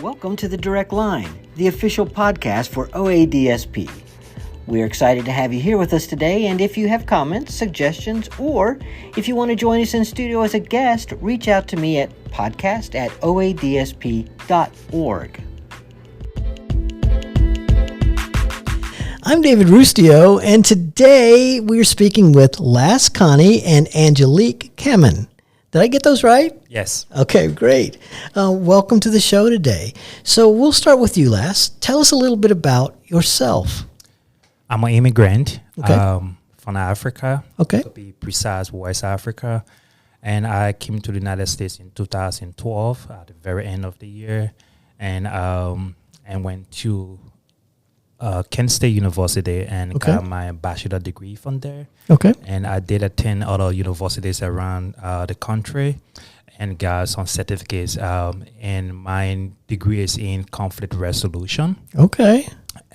Welcome to the Direct Line, the official podcast for OADSP. We're excited to have you here with us today, and if you have comments, suggestions, or if you want to join us in studio as a guest, reach out to me at podcast@oadsp.org. I'm David Rustio, and today we're speaking with Lass Connie and Angelique Kemen. Did I get those right? Yes. Okay, great. Welcome to the show today. So we'll start with you, Lass. Tell us a little bit about yourself. I'm an immigrant Okay. from Africa. Okay. To be precise, West Africa. And I came to the United States in 2012 at the very end of the year. And went to Kent State University and got my bachelor degree from there. Okay. And I did attend other universities around the country and got some certificates. And my degree is in conflict resolution. Okay.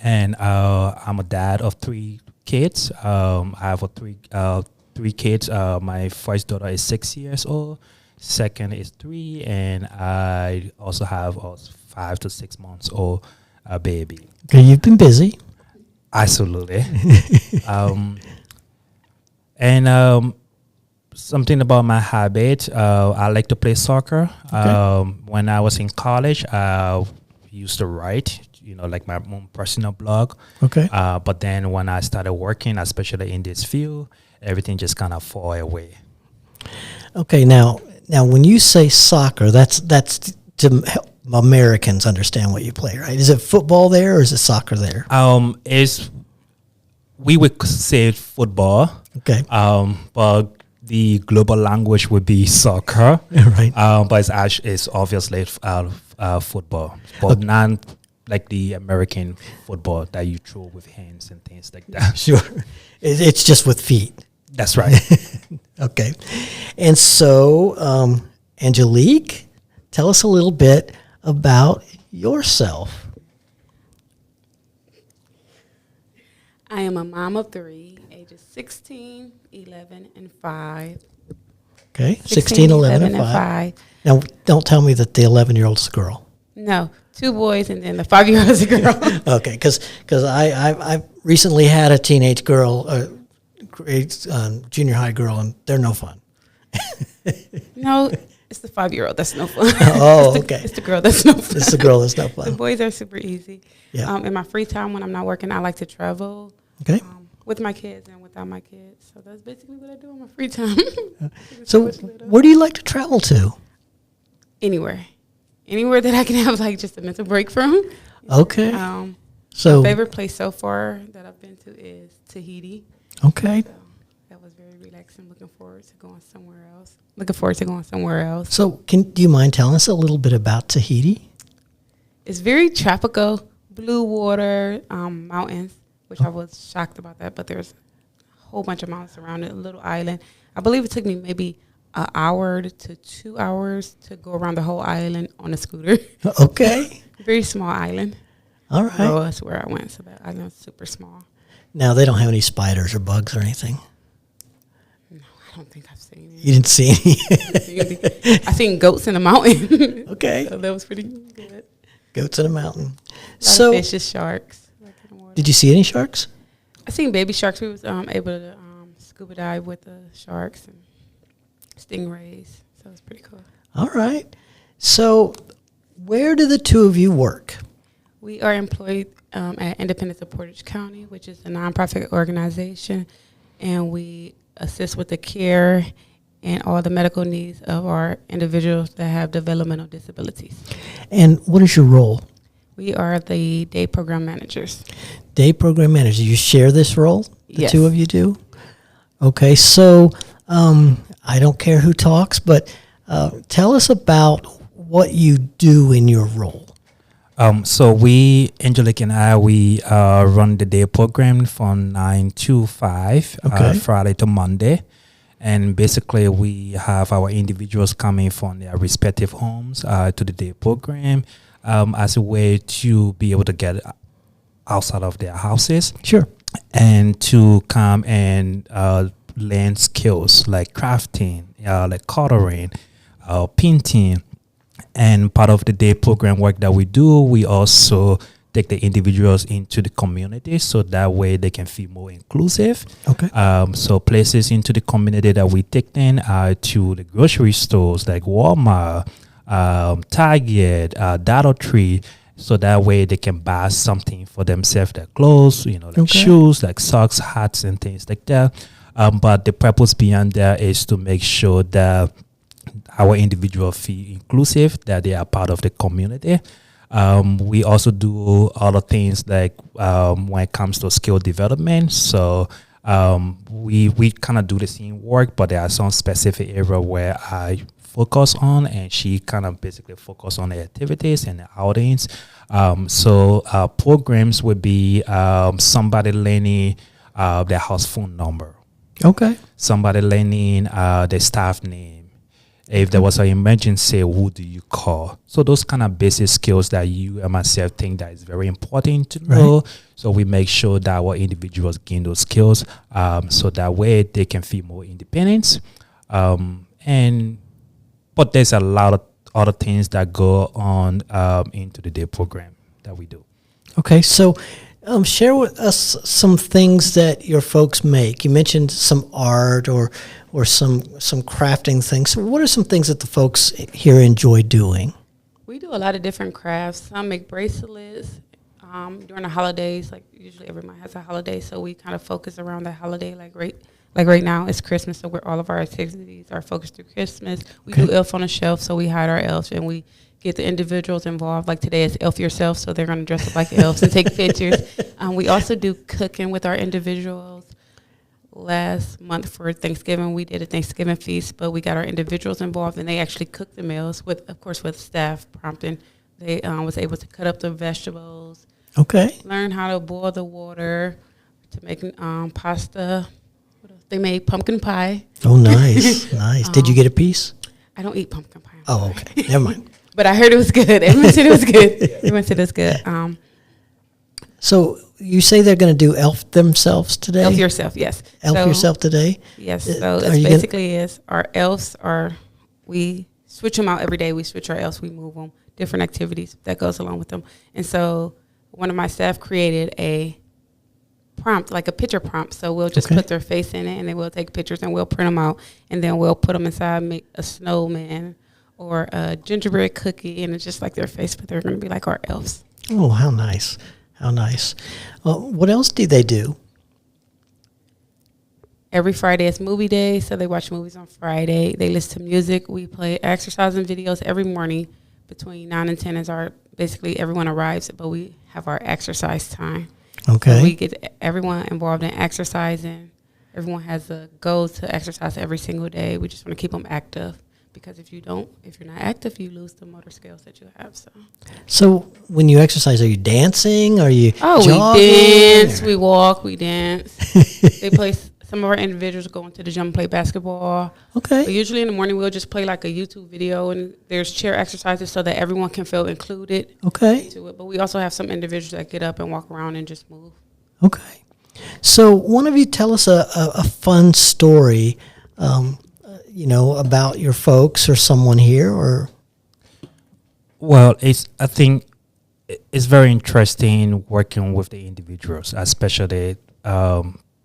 And I'm a dad of 3 kids. I have three kids. My first daughter is 6 years old. Second is 3, and I also have a 5 to 6 months old baby. Okay, you've been busy. Absolutely. Something about my habit. I like to play soccer. When I was in college, I used to write, like my own personal blog. Okay. But then when I started working, especially in this field, everything just kind of fall away. Okay, now when you say soccer, that's to help Americans understand what you play, right? Is it football there or is it soccer there? We would say football. Okay. But the global language would be soccer. Right. But it's obviously football, but not like the American football that you throw with hands and things like that. Sure. It's just with feet. That's right. Okay. And so, Angelique, tell us a little bit about yourself. I am a mom of 3, ages 16, 11, and 5. Okay. 16, 11, and 5. Now, don't tell me that the 11-year-old's a girl. No, 2 boys, and then the 5-year-old is a girl. Okay, because I recently had a teenage girl, junior high girl, and they're no fun. No, it's the 5-year-old that's no fun. Oh, okay. It's the girl that's no fun. It's the girl that's no The fun. boys are super easy. Yeah. In my free time when I'm not working, I like to travel. Okay. With my kids and without my kids. So that's basically what I do in my free time. So, where do you like to travel to? Anywhere that I can have like just a mental break from. Okay. My favorite place so far that I've been to is Tahiti. Okay. So that was very relaxing. Looking forward to going somewhere else. So, do you mind telling us a little bit about Tahiti? It's very tropical, blue water, mountains, which I was shocked about that. But there's a whole bunch of mountains around it, a little island. I believe it took me maybe an hour to 2 hours to go around the whole island on a scooter. Okay. Very small island. All right. So that's where I went. So that island's super small. Now, they don't have any spiders or bugs or anything. No, I don't think I've seen it. You didn't see any? I seen goats in the mountain. Okay. So that was pretty good. Goats in a mountain. A lot of fishes, sharks. Like in the water. Did you see any sharks? I seen baby sharks. We was able to scuba dive with the sharks and stingrays. So it's pretty cool. All right. So, where do the two of you work? We are employed at Independence of Portage County, which is a nonprofit organization, and we assist with the care and all the medical needs of our individuals that have developmental disabilities. And what is your role? We are the day program managers. Day program manager. You share this role? The Yes. two of you do? Okay. So, I don't care who talks, but tell us about what you do in your role. So Angelique and I, we run the day program from 9 to 5, Friday to Monday. And basically, we have our individuals coming from their respective homes to the day program as a way to be able to get outside of their houses. Sure. And to come and learn skills like crafting, like coloring, painting, And part of the day program work that we do, we also take the individuals into the community so that way they can feel more inclusive. Okay. So places into the community that we take in are to the grocery stores like Walmart, Target, Dollar Tree, so that way they can buy something for themselves, their clothes, like shoes, like socks, hats, and things like that. But the purpose beyond that is to make sure that our individuals feel inclusive, that they are part of the community. We also do other things like when it comes to skill development. So we kind of do the same work, but there are some specific area where I focus on, and she kind of basically focus on the activities and the outings. So programs would be somebody learning their house phone number. Okay. Somebody learning the staff name. If there was an emergency, who do you call? So those kind of basic skills that you and myself think that is very important to know. Right. So we make sure that our individuals gain those skills, so that way they can feel more independent. But there's a lot of other things that go on into the day program that we do. Okay, so share with us some things that your folks make. You mentioned some art or some crafting things. So what are some things that the folks here enjoy doing? We do a lot of different crafts. Some make bracelets during the holidays. Like usually every month has a holiday, so we kind of focus around that holiday. Like right now it's Christmas, so all of our activities are focused through Christmas. We do Elf on a Shelf, so we hide our elves and we get the individuals involved. Like today is Elf Yourself, so they're going to dress up like elves and take pictures. We also do cooking with our individuals. Last month for Thanksgiving, we did a Thanksgiving feast, but we got our individuals involved, and they actually cooked the meals with staff prompting. They was able to cut up the vegetables. Okay. Learn how to boil the water to make pasta. They made pumpkin pie. Oh, nice, nice. Did you get a piece? I don't eat pumpkin pie. Oh, okay. Never mind. But I heard it was good. Everyone said it was good. Everyone said it was good. So you say they're going to do Elf themselves today? Elf Yourself, yes. Elf Yourself today? Yes. So it's basically our elves we switch them out every day. We switch our elves. We move them. Different activities that goes along with them. And so one of my staff created a prompt, like a picture prompt. So we'll just put their face in it, and then we'll take pictures and we'll print them out, and then we'll put them inside, make a snowman or a gingerbread cookie, and it's just like their face, but they're going to be like our elves. Oh, how nice. How nice. What else do they do? Every Friday is movie day, so they watch movies on Friday. They listen to music. We play exercising videos every morning between 9 and 10 is basically everyone arrives, but we have our exercise time. Okay. So we get everyone involved in exercising. Everyone has a goal to exercise every single day. We just want to keep them active, because if you're not active, you lose the motor skills that you have. So when you exercise, are you dancing? Are you jogging? We dance, we walk, we dance. They play. Some of our individuals go into the gym and play basketball. Okay. But usually in the morning, we'll just play like a YouTube video, and there's chair exercises so that everyone can feel included. Okay. Into it. But we also have some individuals that get up and walk around and just move. Okay. So one of you tell us a fun story, about your folks or someone here, or. Well, I think it's very interesting working with the individuals, especially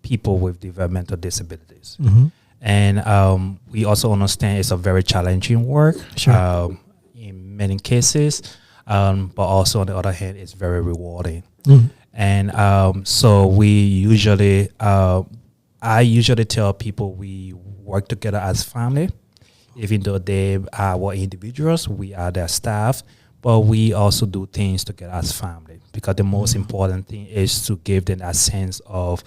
people with developmental disabilities. Mm-hmm. And we also understand it's a very challenging work. Sure. In many cases, but also on the other hand, it's very rewarding. Mm-hmm. And so I usually tell people we work together as family, even though they are our individuals, we are their staff, but we also do things together as family, because the most important thing is to give them a sense of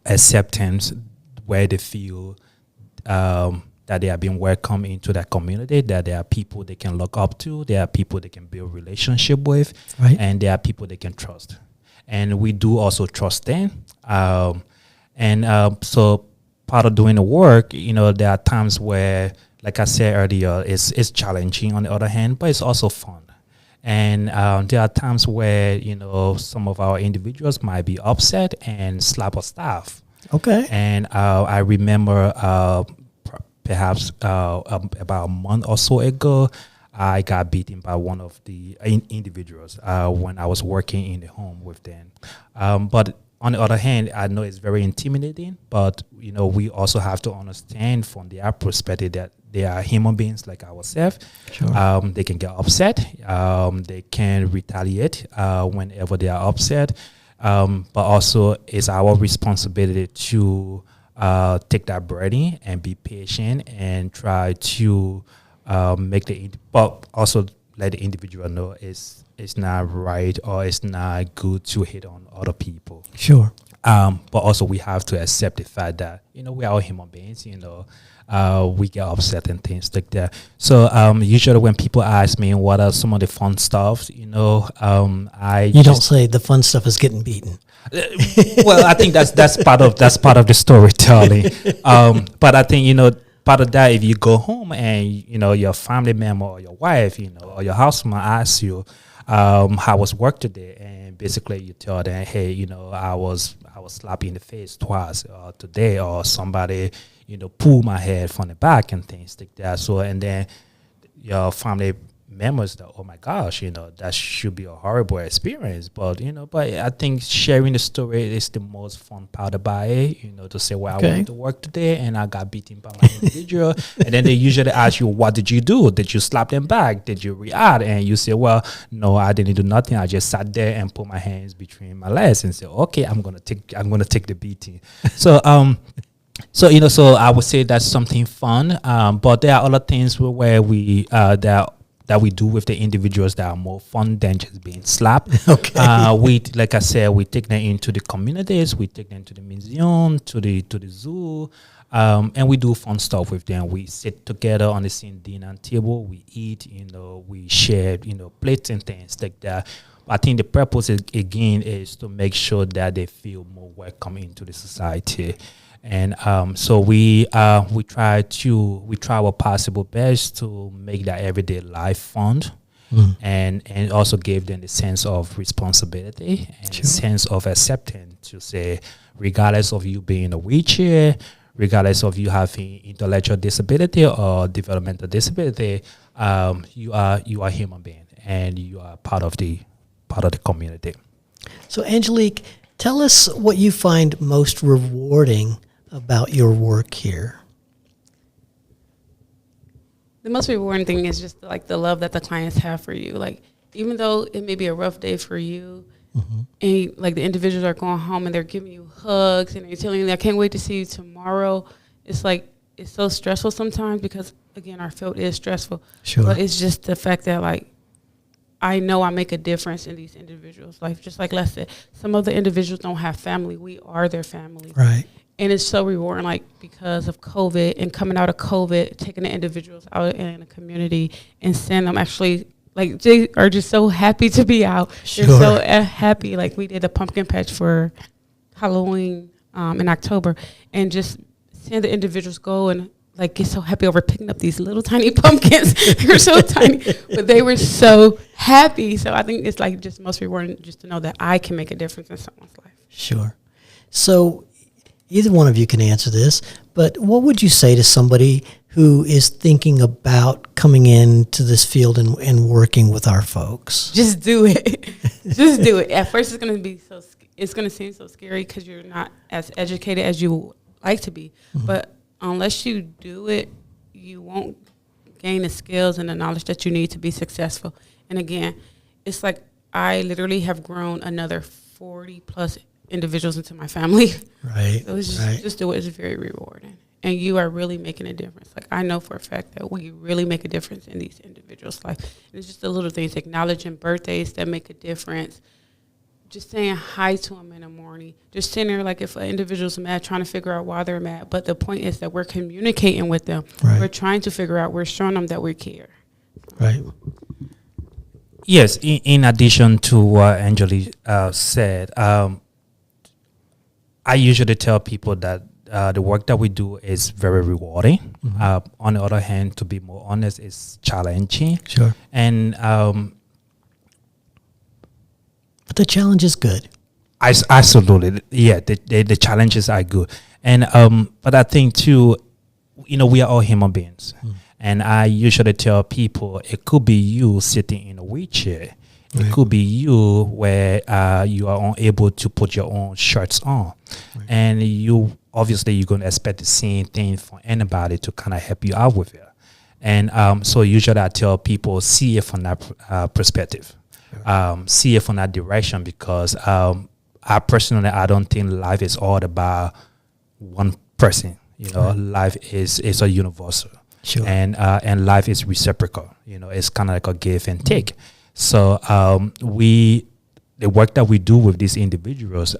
acceptance, where they feel that they are being welcomed into that community, that there are people they can look up to, there are people they can build relationship with, right, and there are people they can trust. And we do also trust them. So part of doing the work, there are times where, like I said earlier, it's challenging on the other hand, but it's also fun. And there are times where, some of our individuals might be upset and slap our staff. Okay. And I remember perhaps about a month or so ago, I got beaten by one of the individuals when I was working in the home with them. But on the other hand, I know it's very intimidating, but we also have to understand from their perspective that they are human beings like ourselves. Sure. They can get upset. They can retaliate whenever they are upset. But also, it's our responsibility to take that burden and be patient and try to but also let the individual know it's not right or it's not good to hit on other people. Sure. But also we have to accept the fact that we are all human beings. We get upset and things like that. So usually when people ask me what are some of the fun stuff, you don't say the fun stuff is getting beaten. Well, I think that's part of the storytelling. But I think part of that, if you go home and your family member or your wife, or your husband asks you, how was work today, and basically you tell them, hey, I was slapped in the face twice today, or somebody pulled my head from the back and things like that. So and then your family members that, oh my gosh, that should be a horrible experience, but I think sharing the story is the most fun part about it, to say, well, I went to work today and I got beaten by my individual, and then they usually ask you, what did you do? Did you slap them back? Did you react? And you say, well, no, I didn't do nothing. I just sat there and put my hands between my legs and say, okay, I'm gonna take the beating. So so I would say that's something fun, but there are other things where we that we do with the individuals that are more fun than just being slapped. Okay. We, like I said, we take them into the communities, we take them to the museum, to the zoo, and we do fun stuff with them. We sit together on the same dinner table, we eat, we share, plates and things like that. I think the purpose again is to make sure that they feel more welcome into the society. And so we try our possible best to make that everyday life fun, and also give them the sense of responsibility and sense of acceptance, to say, regardless of you being in a wheelchair, regardless of you having intellectual disability or developmental disability, you are a human being and you are part of the community. So Angelique, tell us what you find most rewarding about your work here. The most rewarding thing is just like the love that the clients have for you. Like, even though it may be a rough day for you, and like the individuals are going home and they're giving you hugs and they're telling you, I can't wait to see you tomorrow. It's like, it's so stressful sometimes because, again, our field is stressful. Sure. But it's just the fact that, like, I know I make a difference in these individuals' life. Just like Les said, some of the individuals don't have family. We are their family. Right. And it's so rewarding, like, because of COVID and coming out of COVID, taking the individuals out in the community and seeing them actually, like, they are just so happy to be out. Sure. They're so happy. Like, we did a pumpkin patch for Halloween in October, and just seeing the individuals go and, like, get so happy over picking up these little tiny pumpkins. They were so tiny, but they were so happy. So I think it's, like, just most rewarding just to know that I can make a difference in someone's life. Sure. So either one of you can answer this, but what would you say to somebody who is thinking about coming into this field and working with our folks? Just do it. Just do it. At first, it's going to seem so scary because you're not as educated as you would like to be. But unless you do it, you won't gain the skills and the knowledge that you need to be successful. And again, it's like I literally have grown another 40 plus individuals into my family. Right. So it's just do it. It's very rewarding. And you are really making a difference. Like, I know for a fact that we really make a difference in these individuals' life. And it's just the little things, acknowledging birthdays that make a difference. Just saying hi to them in the morning. Just sitting there, like, if an individual's mad, trying to figure out why they're mad. But the point is that we're communicating with them. Right. We're trying to figure out, we're showing them that we care. Right. Yes, in addition to what Angelique said, I usually tell people that the work that we do is very rewarding. On the other hand, to be more honest, it's challenging. Sure. And but the challenge is good. Absolutely, yeah. The challenges are good, and but I think too, we are all human beings. And I usually tell people it could be you sitting in a wheelchair. It could be you where you are unable to put your own shirts on. And you're going to expect the same thing from anybody to kind of help you out with it. And so usually I tell people, see it from that perspective. See it from that direction, because I don't think life is all about one person. Life is a universal. Sure. And life is reciprocal. It's kind of like a give and take. So the work that we do with these individuals,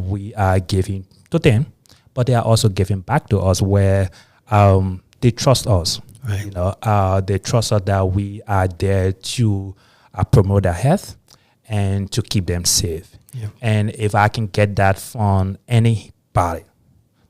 we are giving to them, but they are also giving back to us, where they trust us. Right. They trust us that we are there to promote their health and to keep them safe. Yeah. And if I can get that from anybody,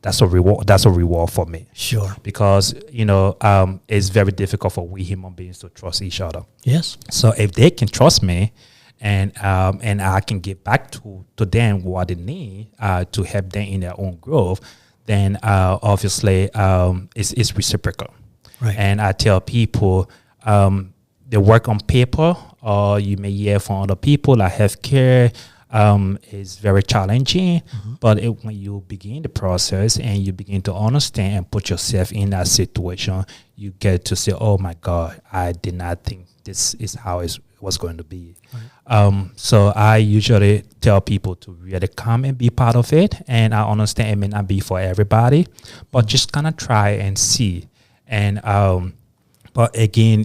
that's a reward. That's a reward for me. Sure. Because it's very difficult for we human beings to trust each other. Yes. So if they can trust me, and I can give back to them what they need to help them in their own growth, then obviously it's reciprocal. Right. And I tell people, they work on paper, or you may hear from other people, like healthcare is very challenging. But when you begin the process and you begin to understand and put yourself in that situation, you get to say, oh my God, I did not think this is how it was going to be. Right. So I usually tell people to really come and be part of it. And I understand it may not be for everybody, but just kind of try and see. And but again,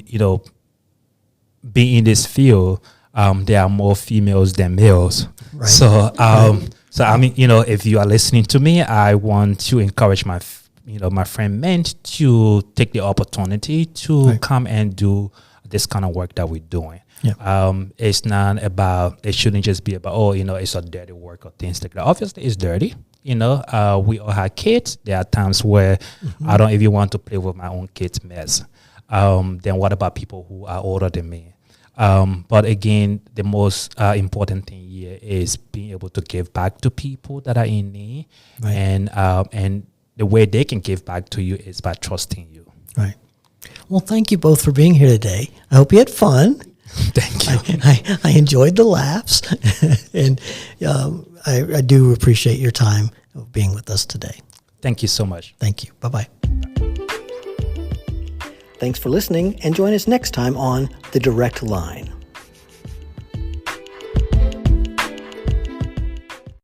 being in this field, there are more females than males. Right. So so I mean, if you are listening to me, I want to encourage my friend men to take the opportunity to come and do this kind of work that we're doing. Yeah. It's not about, it shouldn't just be about, it's a dirty work or things like that. Obviously, it's dirty. We all have kids. There are times where I don't even want to play with my own kids' mess. Then what about people who are older than me? But again, the most important thing here is being able to give back to people that are in need. Right. And the way they can give back to you is by trusting you. Right. Well, thank you both for being here today. I hope you had fun. Thank you. I enjoyed the laughs, and I do appreciate your time of being with us today. Thank you so much. Thank you. Bye-bye. Thanks for listening, and join us next time on The Direct Line.